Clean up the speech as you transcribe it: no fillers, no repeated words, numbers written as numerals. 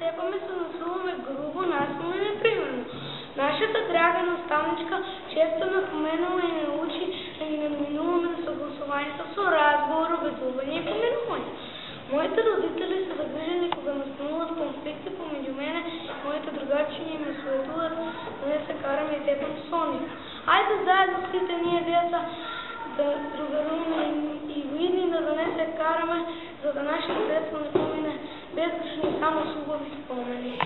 тепаме се насуваме грубо, насилно и непримерно. Нашата драга наставничка често напоменала и не учи да ги надминуваме на съгласованията со разговор, обедуване и помируване. Моите родители са загрижени кога настануват конфликти помежду мене и моите другачи и ме съветуват да не се караме и тепам со нив. Ајде заедно сите ние деца да другаруваме и видни да не се караме, за да нашето детство не помине безгрешно и само с убави спомени.